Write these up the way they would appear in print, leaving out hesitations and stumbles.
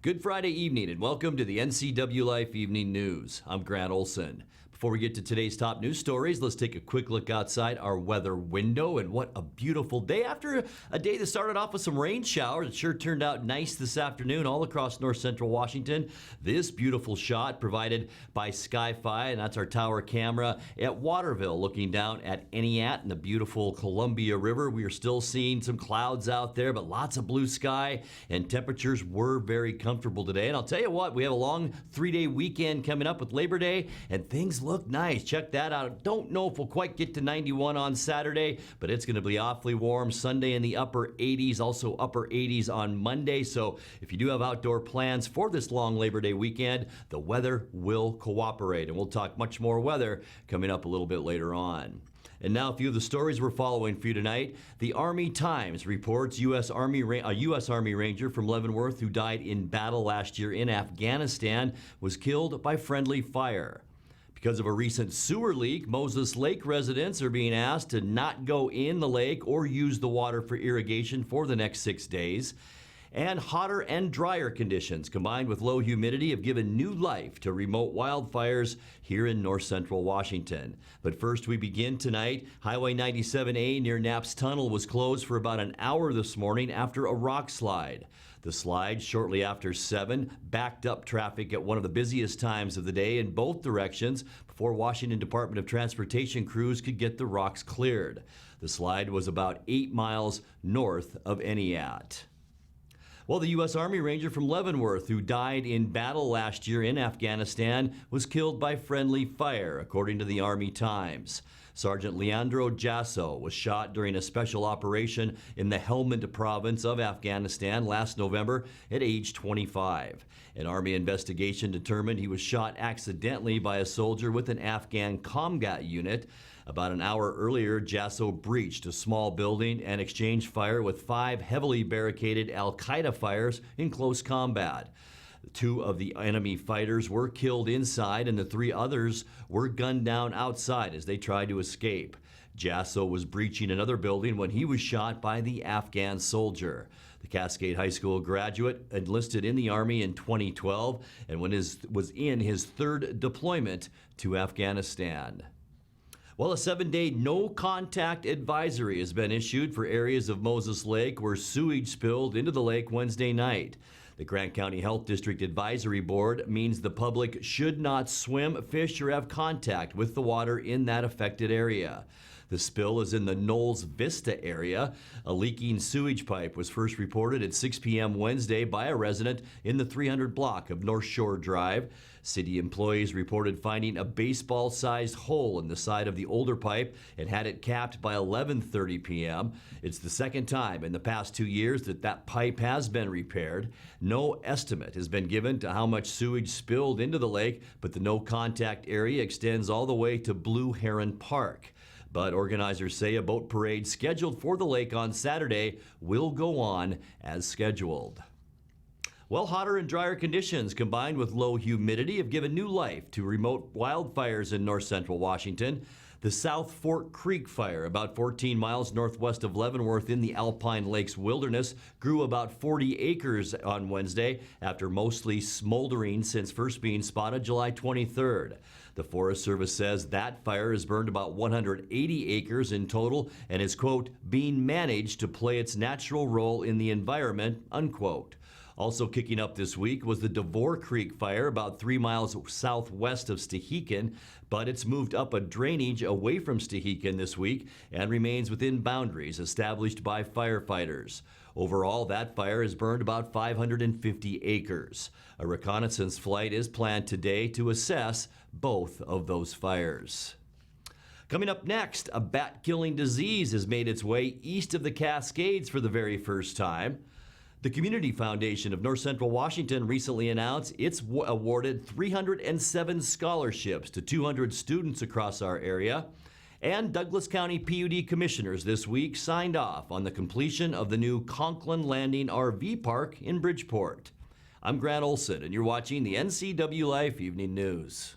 Good Friday evening and welcome to the NCWLIFE Evening News. I'm Grant Olson. Before we get to today's top news stories, let's take a quick look outside our weather window. And what a beautiful day. After a day that started off with some rain showers, it sure turned out nice this afternoon all across north central Washington. This beautiful shot provided by Sky-Fi, and that's our tower camera at Waterville, looking down at Eniat and the beautiful Columbia River. We are still seeing some clouds out there, but lots of blue sky, and temperatures were very comfortable today. And I'll tell you what, we have a long 3-day weekend coming up with Labor Day, and things look nice. Check that out. Don't know if we'll quite get to 91 on Saturday, but it's going to be awfully warm. Sunday in the upper 80s, also upper 80s on Monday. So if you do have outdoor plans for this long Labor Day weekend, the weather will cooperate. And we'll talk much more weather coming up a little bit later on. And now a few of the stories we're following for you tonight. The Army Times reports a U.S. Army Ranger from Leavenworth who died in battle last year in Afghanistan was killed by friendly fire. Because of a recent sewer leak, Moses Lake residents are being asked to not go in the lake or use the water for irrigation for the next 6 days. And hotter and drier conditions combined with low humidity have given new life to remote wildfires here in north central Washington. But first we begin tonight. Highway 97A near Knapp's Tunnel was closed for about an hour this morning after a rock slide. The slide, shortly after 7, backed up traffic at one of the busiest times of the day in both directions before Washington Department of Transportation crews could get the rocks cleared. The slide was about 8 miles north of Eniat. Well, the U.S. Army Ranger from Leavenworth, who died in battle last year in Afghanistan, was killed by friendly fire, according to the Army Times. Sergeant Leandro Jasso was shot during a special operation in the Helmand province of Afghanistan last November at age 25. An Army investigation determined he was shot accidentally by a soldier with an Afghan combat unit. About an hour earlier, Jasso breached a small building and exchanged fire with 5 heavily barricaded al-Qaeda fighters in close combat. 2 of the enemy fighters were killed inside, and the 3 others were gunned down outside as they tried to escape. Jasso was breaching another building when he was shot by the Afghan soldier. The Cascade High School graduate enlisted in the Army in 2012 and was in his 3rd deployment to Afghanistan. Well, a 7-day no-contact advisory has been issued for areas of Moses Lake where sewage spilled into the lake Wednesday night. The Grant County Health District Advisory Board means the public should not swim, fish, or have contact with the water in that affected area. The spill is in the Knowles Vista area. A leaking sewage pipe was first reported at 6 p.m. Wednesday by a resident in the 300 block of North Shore Drive. City employees reported finding a baseball-sized hole in the side of the older pipe and had it capped by 11:30 p.m. It's the second time in the past 2 years that pipe has been repaired. No estimate has been given to how much sewage spilled into the lake, but the no-contact area extends all the way to Blue Heron Park. But organizers say a boat parade scheduled for the lake on Saturday will go on as scheduled. Well, hotter and drier conditions combined with low humidity have given new life to remote wildfires in north central Washington. The South Fork Creek fire, about 14 miles northwest of Leavenworth in the Alpine Lakes Wilderness, grew about 40 acres on Wednesday after mostly smoldering since first being spotted July 23rd. The Forest Service says that fire has burned about 180 acres in total and is, quote, being managed to play its natural role in the environment, unquote. Also kicking up this week was the Devore Creek fire about 3 miles southwest of Stehekin, but it's moved up a drainage away from Stehekin this week and remains within boundaries established by firefighters. Overall, that fire has burned about 550 acres. A reconnaissance flight is planned today to assess both of those fires. Coming up next, a bat-killing disease has made its way east of the Cascades for the very first time. The Community Foundation of North Central Washington recently announced it's awarded 307 scholarships to 200 students across our area. And Douglas County PUD commissioners this week signed off on the completion of the new Conklin Landing RV Park in Bridgeport. I'm Grant Olson, and you're watching the NCWLIFE Evening News.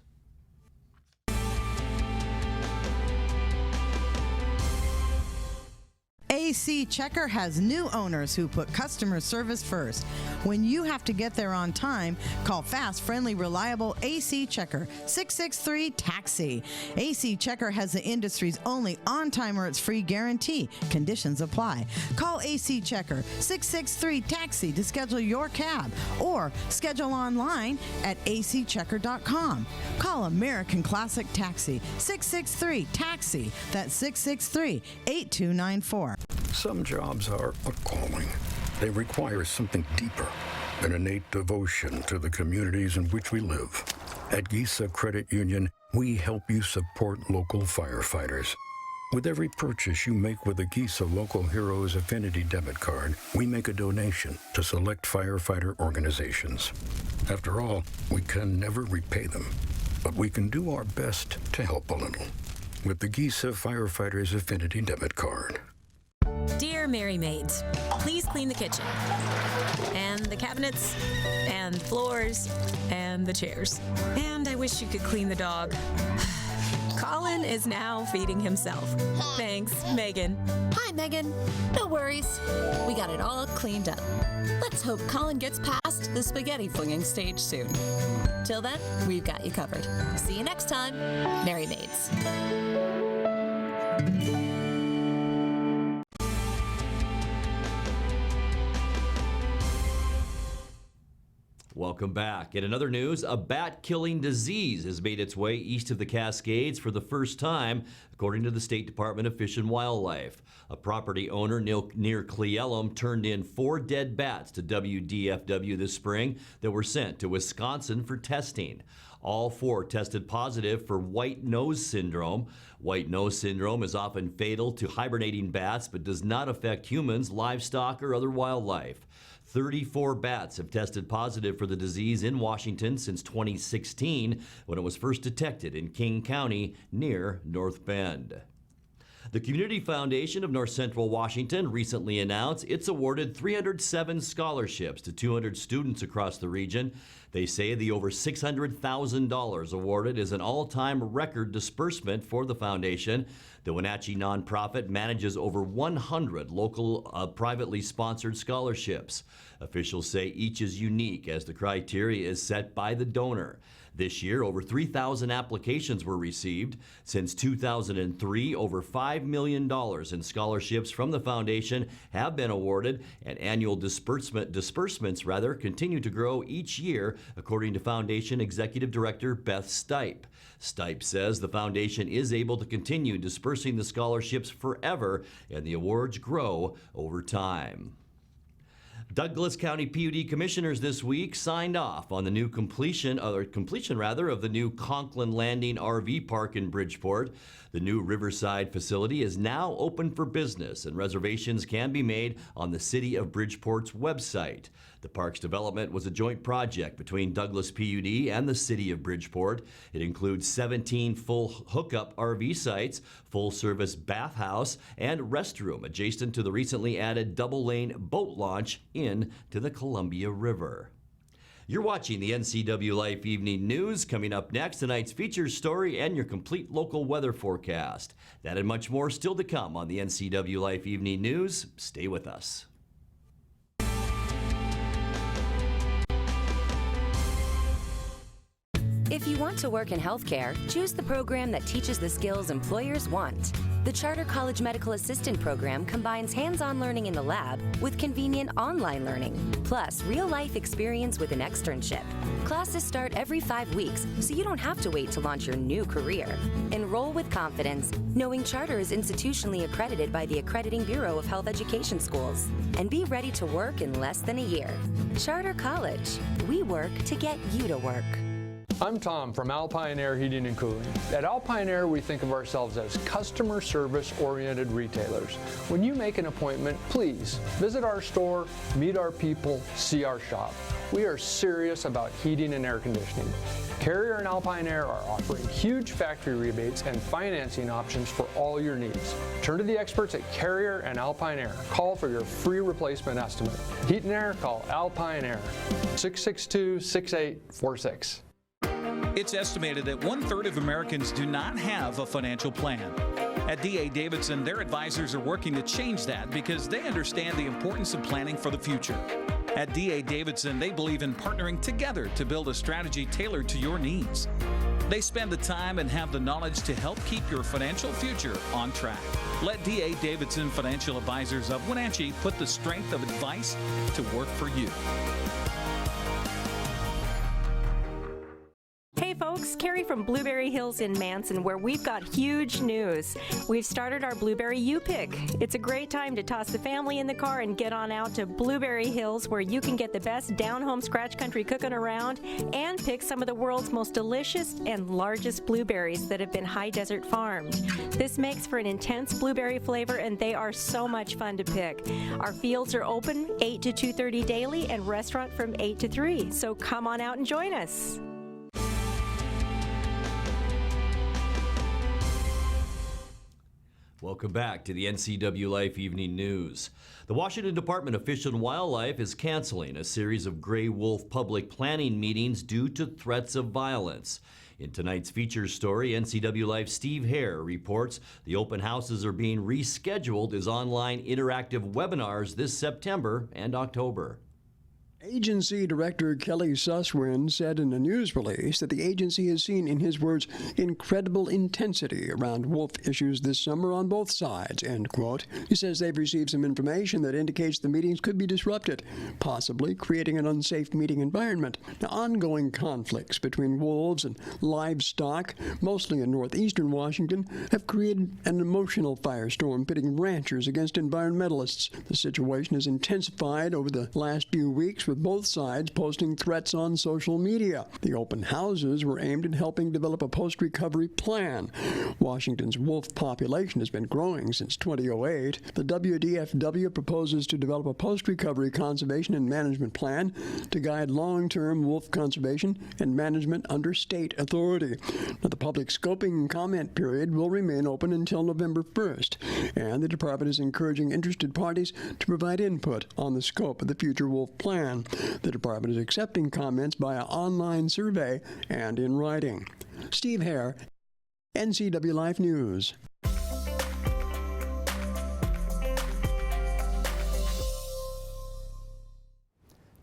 AC Checker has new owners who put customer service first. When you have to get there on time, call fast, friendly, reliable AC Checker, 663-TAXI. AC Checker has the industry's only on-time or it's free guarantee. Conditions apply. Call AC Checker, 663-TAXI to schedule your cab or schedule online at acchecker.com. Call American Classic Taxi, 663-TAXI. That's 663-8294. Some jobs are a calling. They require something deeper, an innate devotion to the communities in which we live. At Gisa Credit Union, we help you support local firefighters. With every purchase you make with a Gisa Local Heroes Affinity debit card, we make a donation to select firefighter organizations. After all, we can never repay them, but we can do our best to help a little with the Gisa Firefighters Affinity debit card. Dear Mary Maids, please clean the kitchen, and the cabinets, and floors, and the chairs. And I wish you could clean the dog. Colin is now feeding himself. Thanks, Megan. Hi, Megan. No worries. We got it all cleaned up. Let's hope Colin gets past the spaghetti flinging stage soon. Till then, we've got you covered. See you next time, Mary Maids. Welcome back. In another news, a bat-killing disease has made its way east of the Cascades for the first time, according to the State Department of Fish and Wildlife. A property owner near Cle Elum turned in 4 dead bats to WDFW this spring that were sent to Wisconsin for testing. All 4 tested positive for white nose syndrome. White nose syndrome is often fatal to hibernating bats, but does not affect humans, livestock, or other wildlife. 34 bats have tested positive for the disease in Washington since 2016, when it was first detected in King County near North Bend. The Community Foundation of North Central Washington recently announced it's awarded 307 scholarships to 200 students across the region. They say the over $600,000 awarded is an all-time record disbursement for the foundation. The Wenatchee nonprofit manages over 100 local privately sponsored scholarships. Officials say each is unique as the criteria is set by the donor. This year, over 3,000 applications were received. Since 2003, over $5 million in scholarships from the foundation have been awarded, and annual disbursements continue to grow each year, according to Foundation Executive Director Beth Stipe. Stipe says the foundation is able to continue dispersing the scholarships forever, and the awards grow over time. Douglas County PUD commissioners this week signed off on the new completion of the new Conklin Landing RV Park in Bridgeport. The new Riverside facility is now open for business, and reservations can be made on the City of Bridgeport's website. The park's development was a joint project between Douglas PUD and the City of Bridgeport. It includes 17 full hookup RV sites, full-service bathhouse, and restroom adjacent to the recently added double-lane boat launch into the Columbia River. You're watching the NCWLIFE Evening News. Coming up next, tonight's features story and your complete local weather forecast. That and much more still to come on the NCWLIFE Evening News. Stay with us. If you want to work in healthcare, choose the program that teaches the skills employers want. The Charter College Medical Assistant Program combines hands-on learning in the lab with convenient online learning, plus real-life experience with an externship. Classes start every 5 weeks, so you don't have to wait to launch your new career. Enroll with confidence, knowing Charter is institutionally accredited by the Accrediting Bureau of Health Education Schools, and be ready to work in less than a year. Charter College. We work to get you to work. I'm Tom from Alpine Air Heating and Cooling. At Alpine Air, we think of ourselves as customer service-oriented retailers. When you make an appointment, please visit our store, meet our people, see our shop. We are serious about heating and air conditioning. Carrier and Alpine Air are offering huge factory rebates and financing options for all your needs. Turn to the experts at Carrier and Alpine Air. Call for your free replacement estimate. Heat and air, call Alpine Air, 662-6846. It's estimated that 1/3 of Americans do not have a financial plan. At D.A. Davidson, their advisors are working to change that because they understand the importance of planning for the future. At D.A. Davidson, they believe in partnering together to build a strategy tailored to your needs. They spend the time and have the knowledge to help keep your financial future on track. Let D.A. Davidson Financial Advisors of Wenatchee put the strength of advice to work for you. Hey folks, Carrie from Blueberry Hills in Manson, where we've got huge news. We've started our Blueberry U-Pick. It's a great time to toss the family in the car and get on out to Blueberry Hills, where you can get the best down-home scratch country cooking around and pick some of the world's most delicious and largest blueberries that have been high desert farmed. This makes for an intense blueberry flavor, and they are so much fun to pick. Our fields are open 8 to 2:30 daily and restaurant from 8 to 3, so come on out and join us. Welcome back to the NCWLIFE Evening News. The Washington Department of Fish and Wildlife is canceling a series of gray wolf public planning meetings due to threats of violence. In tonight's feature story, NCWLIFE Steve Hare reports the open houses are being rescheduled as online interactive webinars this September and October. Agency Director Kelly Susswin said in a news release that the agency has seen, in his words, incredible intensity around wolf issues this summer on both sides, end quote. He says they've received some information that indicates the meetings could be disrupted, possibly creating an unsafe meeting environment. Now, ongoing conflicts between wolves and livestock, mostly in northeastern Washington, have created an emotional firestorm pitting ranchers against environmentalists. The situation has intensified over the last few weeks, with both sides posting threats on social media. The open houses were aimed at helping develop a post-recovery plan. Washington's wolf population has been growing since 2008. The WDFW proposes to develop a post-recovery conservation and management plan to guide long-term wolf conservation and management under state authority. Now, the public scoping and comment period will remain open until November 1st, and the department is encouraging interested parties to provide input on the scope of the future wolf plan. The department is accepting comments via online survey and in writing. Steve Hare, NCWLIFE News.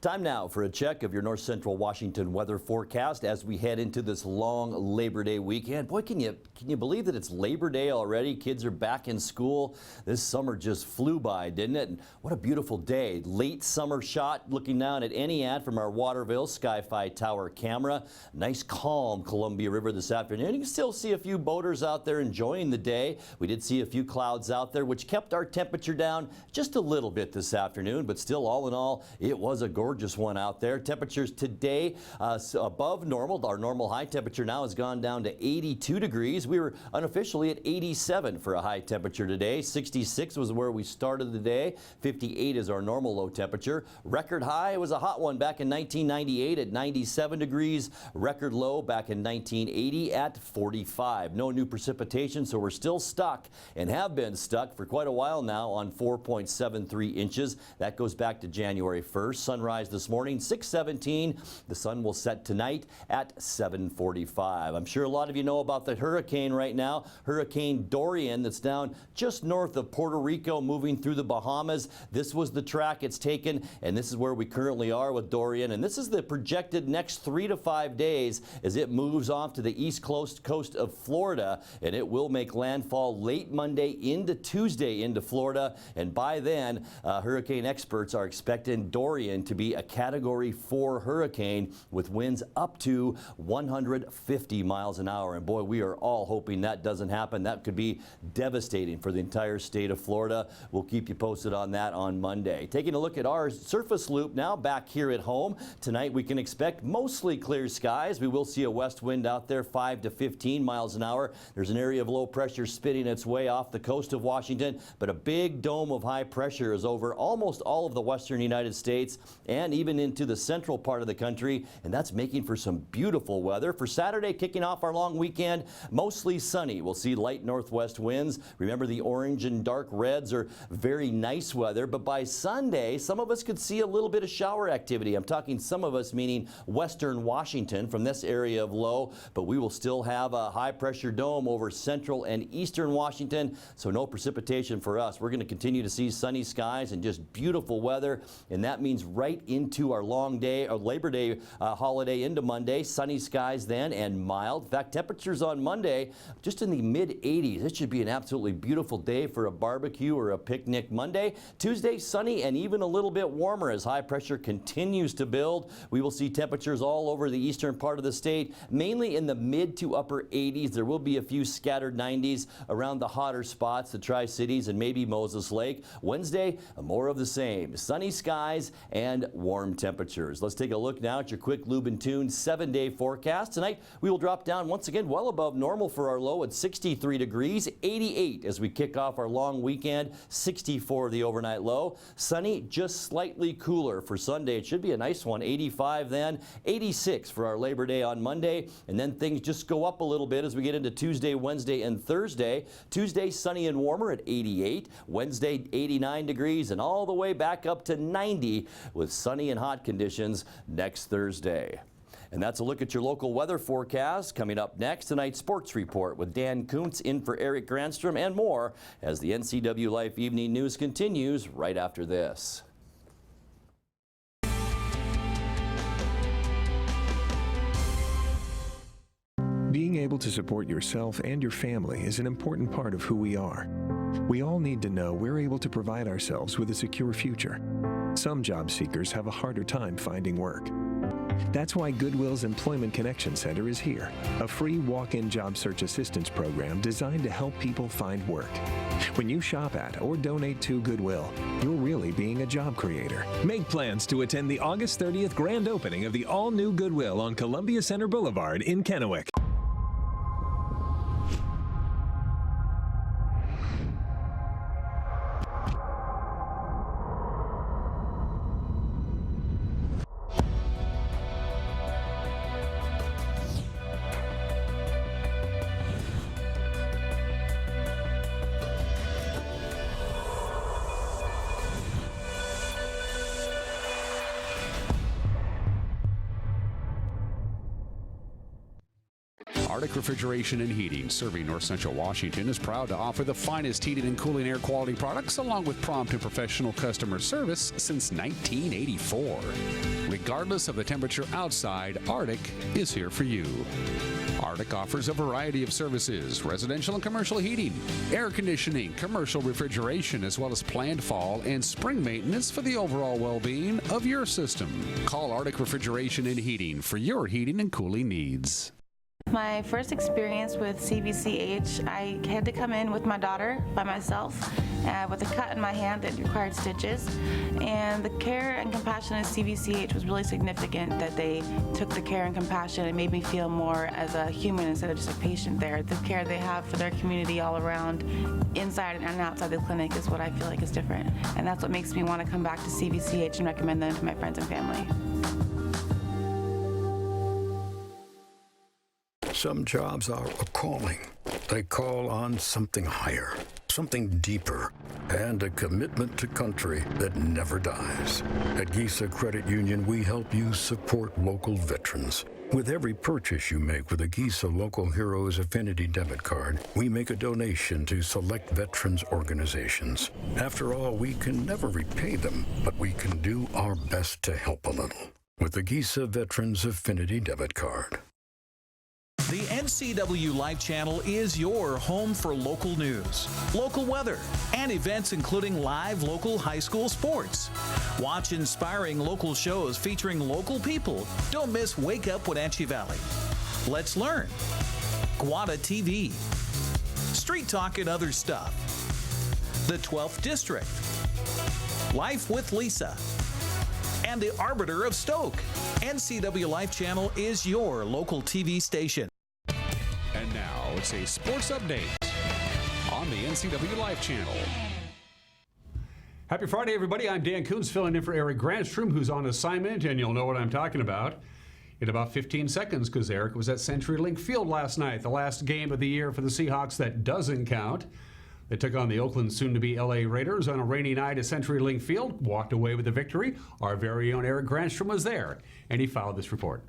Time now for a check of your north central Washington weather forecast as we head into this long Labor Day weekend. Boy, can you believe that it's Labor Day already? Kids are back in school. This summer just flew by, didn't it? And what a beautiful day. Late summer shot looking down at Eniat from our Waterville Sky-Fi Tower camera. Nice calm Columbia River this afternoon. You can still see a few boaters out there enjoying the day. We did see a few clouds out there, which kept our temperature down just a little bit this afternoon, but still, all in all, it was a gorgeous one out there. Temperatures today above normal. Our normal high temperature now has gone down to 82 degrees. We were unofficially at 87 for a high temperature today. 66 was where we started the day. 58 is our normal low temperature. Record high was a hot one back in 1998 at 97 degrees. Record low back in 1980 at 45. No new precipitation, so we're still stuck and have been stuck for quite a while now on 4.73 inches. That goes back to January 1st. Sunrise this morning, 6:17. The sun will set tonight at 7:45. I'm sure a lot of you know about the hurricane right now, Hurricane Dorian, that's down just north of Puerto Rico, moving through the Bahamas. This was the track it's taken, and this is where we currently are with Dorian. And this is the projected next 3 to 5 days as it moves off to the east coast of Florida, and it will make landfall late Monday into Tuesday into Florida. And by then, hurricane experts are expecting Dorian to be a Category 4 hurricane with winds up to 150 miles an hour. And boy, we are all hoping that doesn't happen. That could be devastating for the entire state of Florida. We'll keep you posted on that on Monday. Taking a look at our surface loop now back here at home. Tonight we can expect mostly clear skies. We will see a west wind out there 5 to 15 miles an hour. There's an area of low pressure spinning its way off the coast of Washington, but a big dome of high pressure is over almost all of the western United States and and even into the central part of the country, and that's making for some beautiful weather. For Saturday, kicking off our long weekend, mostly sunny. We'll see light northwest winds. Remember, the orange and dark reds are very nice weather, but by Sunday, some of us could see a little bit of shower activity. I'm talking some of us, meaning western Washington from this area of low, but we will still have a high pressure dome over central and eastern Washington, so no precipitation for us. We're going to continue to see sunny skies and just beautiful weather, and that means right into our long day, our Labor Day holiday into Monday. Sunny skies then and mild. In fact, temperatures on Monday just in the mid 80s. It should be an absolutely beautiful day for a barbecue or a picnic Monday. Tuesday, sunny and even a little bit warmer as high pressure continues to build. We will see temperatures all over the eastern part of the state, mainly in the mid to upper 80s. There will be a few scattered 90s around the hotter spots, the Tri-Cities and maybe Moses Lake. Wednesday, more of the same. Sunny skies and warm temperatures. Let's take a look now at your quick Lube and Tune 7-day forecast. Tonight, we will drop down once again well above normal for our low at 63 degrees, 88 as we kick off our long weekend, 64 the overnight low. Sunny, just slightly cooler for Sunday. It should be a nice one, 85 then, 86 for our Labor Day on Monday, and then things just go up a little bit as we get into Tuesday, Wednesday, and Thursday. Tuesday, sunny and warmer at 88, Wednesday, 89 degrees, and all the way back up to 90 with sunny and hot conditions next Thursday. And that's a look at your local weather forecast. Coming up next, tonight's sports report with Dan Kuntz in for Eric Granstrom and more as the NCWLIFE Evening News continues right after this. Being able to support yourself and your family is an important part of who we are. We all need to know we're able to provide ourselves with a secure future. Some job seekers have a harder time finding work. That's why Goodwill's Employment Connection Center is here, a free walk-in job search assistance program designed to help people find work. When you shop at or donate to Goodwill, you're really being a job creator. Make plans to attend the August 30th grand opening of the all-new Goodwill on Columbia Center Boulevard in Kennewick. Arctic Refrigeration and Heating, serving North Central Washington, is proud to offer the finest heating and cooling air quality products along with prompt and professional customer service since 1984. Regardless of the temperature outside, Arctic is here for you. Arctic offers a variety of services: residential and commercial heating, air conditioning, commercial refrigeration, as well as planned fall and spring maintenance for the overall well-being of your system. Call Arctic Refrigeration and Heating for your heating and cooling needs. My first experience with CVCH, I had to come in with my daughter by myself with a cut in my hand that required stitches. And the care and compassion at CVCH was really significant, that they took the care and compassion and made me feel more as a human instead of just a patient there. The care they have for their community all around, inside and outside the clinic, is what I feel like is different. And that's what makes me want to come back to CVCH and recommend them to my friends and family. Some jobs are a calling. They call on something higher, something deeper, and a commitment to country that never dies. At Giza Credit Union, we help you support local veterans. With every purchase you make with a Giza Local Heroes Affinity debit card, we make a donation to select veterans organizations. After all, we can never repay them, but we can do our best to help a little with the Giza Veterans Affinity debit card. The NCWLIFE channel is your home for local news, local weather, and events including live local high school sports. Watch inspiring local shows featuring local people. Don't miss Wake Up Wenatchee Valley, Let's Learn, Guada TV, Street Talk and Other Stuff, the 12th District, Life with Lisa, and the Arbiter of Stoke. NCWLIFE channel is your local TV station. And now it's a sports update on the NCWLIFE channel. Happy Friday, everybody. I'm Dan Coons filling in for Eric Granstrom, who's on assignment, and you'll know what I'm talking about in about 15 seconds because Eric was at CenturyLink Field last night, the last game of the year for the Seahawks that doesn't count. They took on the Oakland soon-to-be LA Raiders on a rainy night at CenturyLink Field, walked away with the victory. Our very own Eric Granstrom was there, and he filed this report.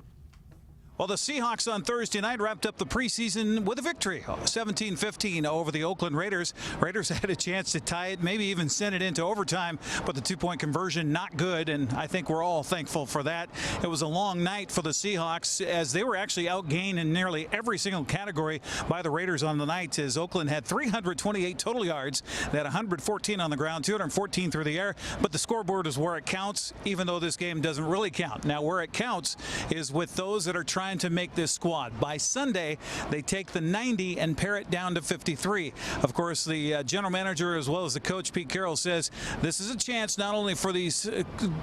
Well, the Seahawks on Thursday night wrapped up the preseason with a victory, 17-15 over the Oakland Raiders. Raiders had a chance to tie it, maybe even send it into overtime, but the two-point conversion not good, and I think we're all thankful for that. It was a long night for the Seahawks as they were actually outgained in nearly every single category by the Raiders on the night, as Oakland had 328 total yards. They had 114 on the ground, 214 through the air, but the scoreboard is where it counts, even though this game doesn't really count. Now, where it counts is with those that are trying to make this squad. By Sunday, they take the 90 and pare it down to 53. Of course, the general manager as well as the coach, Pete Carroll, says this is a chance not only for these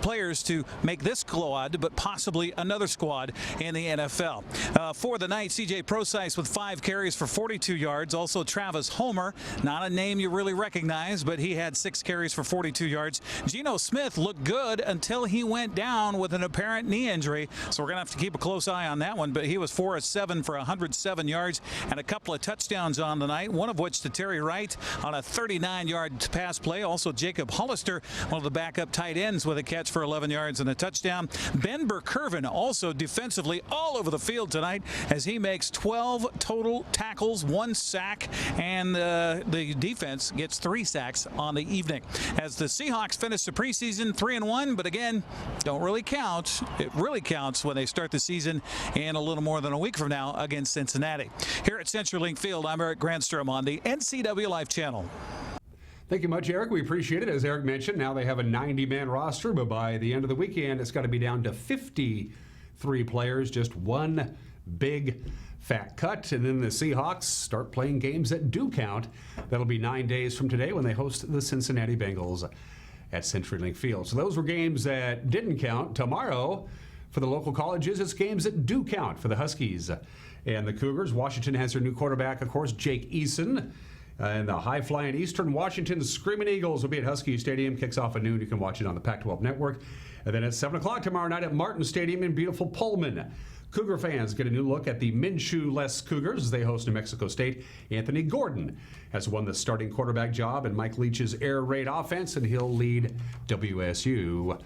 players to make this squad, but possibly another squad in the NFL. For the night, C.J. Prosise with 5 carries for 42 yards. Also, Travis Homer, not a name you really recognize, but he had 6 carries for 42 yards. Geno Smith looked good until he went down with an apparent knee injury, so we're going to have to keep a close eye on that one, but he was 4 of 7 for 107 yards and a couple of touchdowns on the night, one of which to Terry Wright on a 39-yard pass play. Also, Jacob Hollister, one of the backup tight ends, with a catch for 11 yards and a touchdown. Ben Burkervin also defensively all over the field tonight as he makes 12 total tackles, 1 sack, and the defense gets 3 sacks on the evening. As the Seahawks finish the preseason 3-1, but again, don't really count. It really counts when they start the season in a little more than a week from now against Cincinnati. Here at CenturyLink Field, I'm Eric Granstrom on the NCWLIFE channel. Thank you much, Eric. We appreciate it. As Eric mentioned, now they have a 90-man roster, but by the end of the weekend, it's got to be down to 53 players, just one big fat cut, and then the Seahawks start playing games that do count. That'll be 9 days from today when they host the Cincinnati Bengals at CenturyLink Field. So those were games that didn't count. Tomorrow, for the local colleges, it's games that do count for the Huskies and the Cougars. Washington has their new quarterback, of course, Jake Eason. And the high-flying Eastern Washington Screaming Eagles will be at Husky Stadium. Kicks off at noon. You can watch it on the Pac-12 Network. And then at 7 o'clock tomorrow night at Martin Stadium in beautiful Pullman. Cougar fans get a new look at the Minshew-less Cougars as they host New Mexico State. Anthony Gordon has won the starting quarterback job in Mike Leach's air raid offense, and he'll lead WSU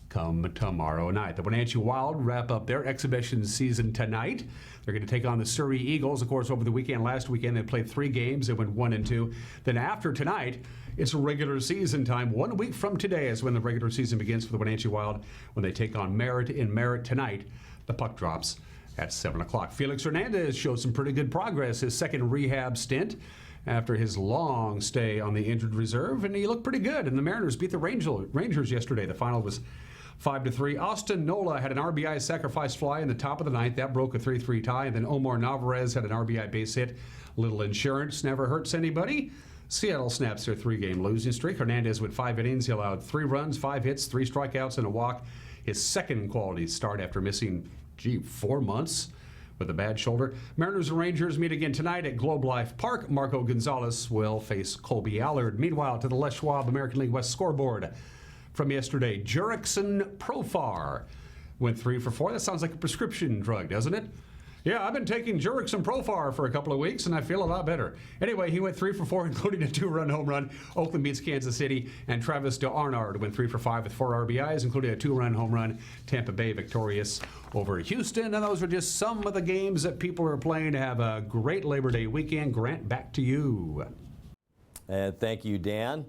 come tomorrow night. The Wenatchee Wild wrap up their exhibition season tonight. They're going to take on the Surrey Eagles. Of course, over the weekend, last weekend, they played 3 games. They went 1-2. Then after tonight, it's regular season time. 1 week from today is when the regular season begins for the Wenatchee Wild, when they take on Merritt in Merritt tonight. The puck drops at 7 o'clock. Felix Hernandez showed some pretty good progress his second rehab stint after his long stay on the injured reserve, and he looked pretty good. And the Mariners beat the Rangers yesterday. The final was 5-3. Austin Nola had an RBI sacrifice fly in the top of the ninth. That broke a 3-3 tie. And then Omar Narvaez had an RBI base hit. Little insurance never hurts anybody. Seattle snaps their 3-game losing streak. Hernandez went 5 innings. He allowed 3 runs, 5 hits, 3 strikeouts, and a walk. His second quality start after missing, 4 months with a bad shoulder. Mariners and Rangers meet again tonight at Globe Life Park. Marco Gonzalez will face Colby Allard. Meanwhile, to the Les Schwab American League West scoreboard from yesterday, Jurickson Profar went 3 for 4. That sounds like a prescription drug, doesn't it? Yeah, I've been taking Jurickson Profar for a couple of weeks, and I feel a lot better. Anyway, he went 3 for 4, including a 2-run home run. Oakland beats Kansas City, and Travis DeArnard went 3 for 5 with 4 RBIs, including a 2-run home run. Tampa Bay victorious over Houston, and those are just some of the games that people are playing. Have a great Labor Day weekend. Grant, back to you. And thank you, Dan.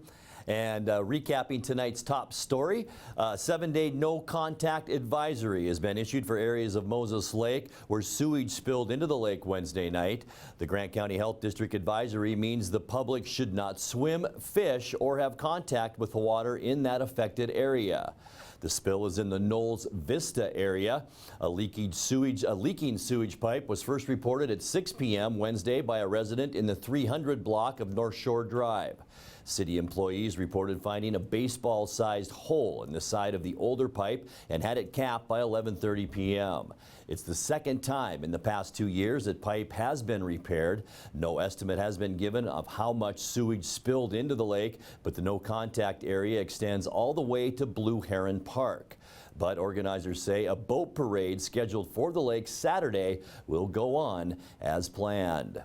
And recapping tonight's top story, 7-day no-contact advisory has been issued for areas of Moses Lake where sewage spilled into the lake Wednesday night. The Grant County Health District advisory means the public should not swim, fish, or have contact with the water in that affected area. The spill is in the Knowles Vista area. A leaking sewage pipe was first reported at 6 p.m. Wednesday by a resident in the 300 block of North Shore Drive. City employees reported finding a baseball-sized hole in the side of the older pipe and had it capped by 11:30 p.m. It's the second time in the past 2 years that pipe has been repaired. No estimate has been given of how much sewage spilled into the lake, but the no contact area extends all the way to Blue Heron Park. But organizers say a boat parade scheduled for the lake Saturday will go on as planned.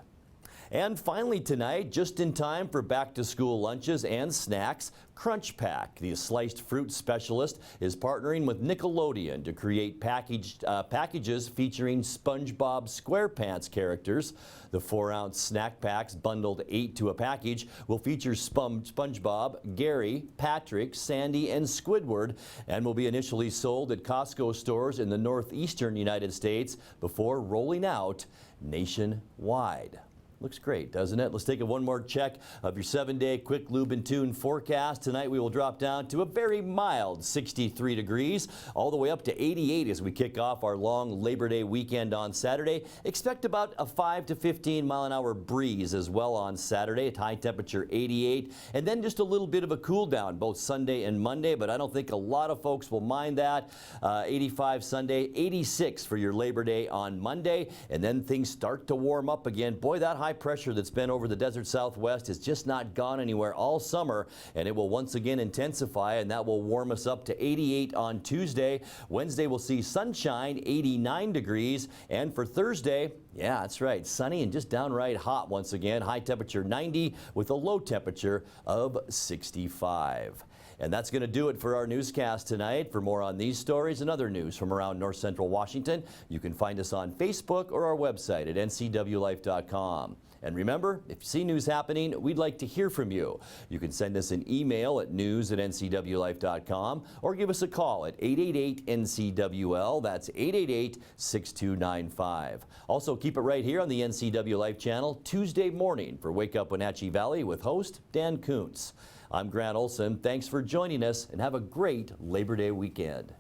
And finally tonight, just in time for back-to-school lunches and snacks, Crunch Pack, the sliced fruit specialist, is partnering with Nickelodeon to create packages featuring SpongeBob SquarePants characters. The 4-ounce snack packs, bundled 8 to a package, will feature SpongeBob, Gary, Patrick, Sandy, and Squidward, and will be initially sold at Costco stores in the northeastern United States before rolling out nationwide. Looks great, doesn't it? Let's take one more check of your 7-day quick lube and tune forecast. Tonight we will drop down to a very mild 63 degrees, all the way up to 88 as we kick off our long Labor Day weekend on Saturday. Expect about a 5 to 15 mile an hour breeze as well on Saturday, at high temperature 88, and then just a little bit of a cool down both Sunday and Monday, but I don't think a lot of folks will mind that. 85 Sunday, 86 for your Labor Day on Monday, and then things start to warm up again. Boy, that high pressure that's been over the desert Southwest has just not gone anywhere all summer, and it will once again intensify, and that will warm us up to 88 on Tuesday. Wednesday we'll see sunshine, 89 degrees, and for Thursday, yeah, that's right, sunny and just downright hot once again. High temperature 90 with a low temperature of 65. And that's going to do it for our newscast tonight. For more on these stories and other news from around North Central Washington, you can find us on Facebook or our website at ncwlife.com. And remember, if you see news happening, we'd like to hear from you. You can send us an email at news@ncwlife.com or give us a call at 888-NCWL. That's 888-6295. Also, keep it right here on the NCW Life channel Tuesday morning for Wake Up Wenatchee Valley with host Dan Kuntz. I'm Grant Olson. Thanks for joining us, and have a great Labor Day weekend.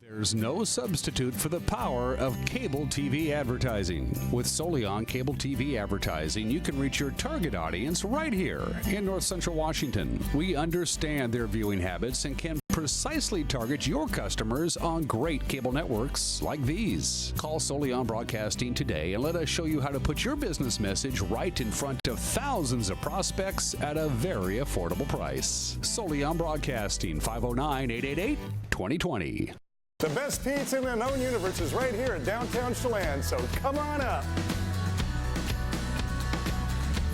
There's no substitute for the power of cable TV advertising. With Solion Cable TV advertising, you can reach your target audience right here in North Central Washington. We understand their viewing habits and can precisely target your customers on great cable networks like these. Call Solion Broadcasting today and let us show you how to put your business message right in front of thousands of prospects at a very affordable price. Solion Broadcasting, 509-888-2020. The best pizza in the known universe is right here in downtown Chelan, so come on up.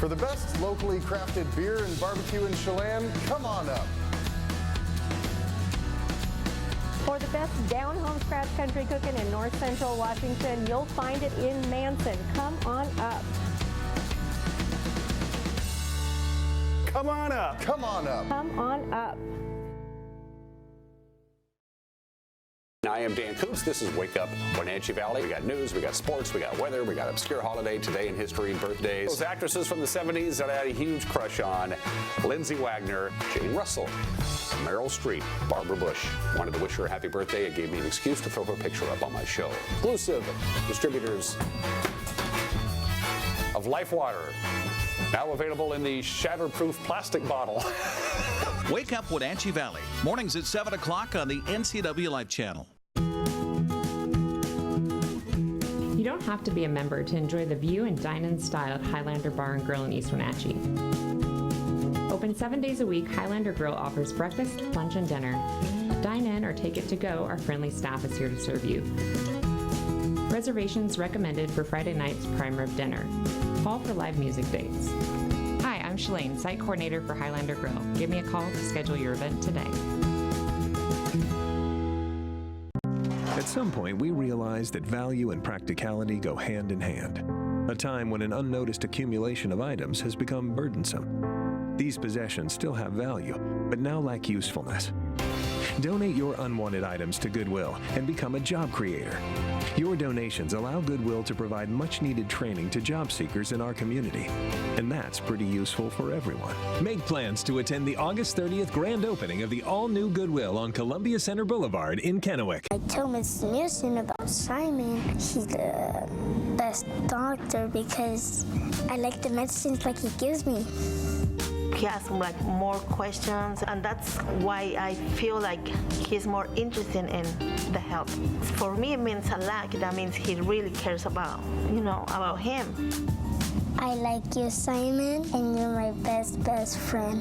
For the best locally crafted beer and barbecue in Chelan, come on up. For the best down-home scratch country cooking in North Central Washington, you'll find it in Manson. Come on up. Come on up. Come on up. Come on up. I am Dan Kuntz. This is Wake Up Wenatchee Valley. We got news, we got sports, we got weather, we got obscure holiday, today in history, birthdays. Those actresses from the 70s that I had a huge crush on: Lindsay Wagner, Jane Russell, Meryl Streep, Barbara Bush. Wanted to wish her a happy birthday. It gave me an excuse to throw her picture up on my show. Exclusive distributors of Life Water, now available in the shatterproof plastic bottle. Wake Up Wenatchee Valley, mornings at 7 o'clock on the NCW Life channel. You don't have to be a member to enjoy the view and dine-in style at Highlander Bar and Grill in East Wenatchee. Open 7 days a week, Highlander Grill offers breakfast, lunch, and dinner. Dine in or take it to go, our friendly staff is here to serve you. Reservations recommended for Friday night's prime rib dinner. Call for live music dates. Hi, I'm Shalane, site coordinator for Highlander Grill. Give me a call to schedule your event today. At some point, we realized that value and practicality go hand in hand. A time when an unnoticed accumulation of items has become burdensome. These possessions still have value, but now lack usefulness. Donate your unwanted items to Goodwill and become a job creator. Your donations allow Goodwill to provide much-needed training to job seekers in our community, and that's pretty useful for everyone. Make plans to attend the August 30th grand opening of the all-new Goodwill on Columbia Center Boulevard in Kennewick. I told Mr. Nielsen about Simon. He's the best doctor because I like the medicines like he gives me. He asks like more questions, and that's why I feel like he's more interested in the health. For me, it means a lot. That means he really cares about, about him. I like you, Simon, and you're my best friend.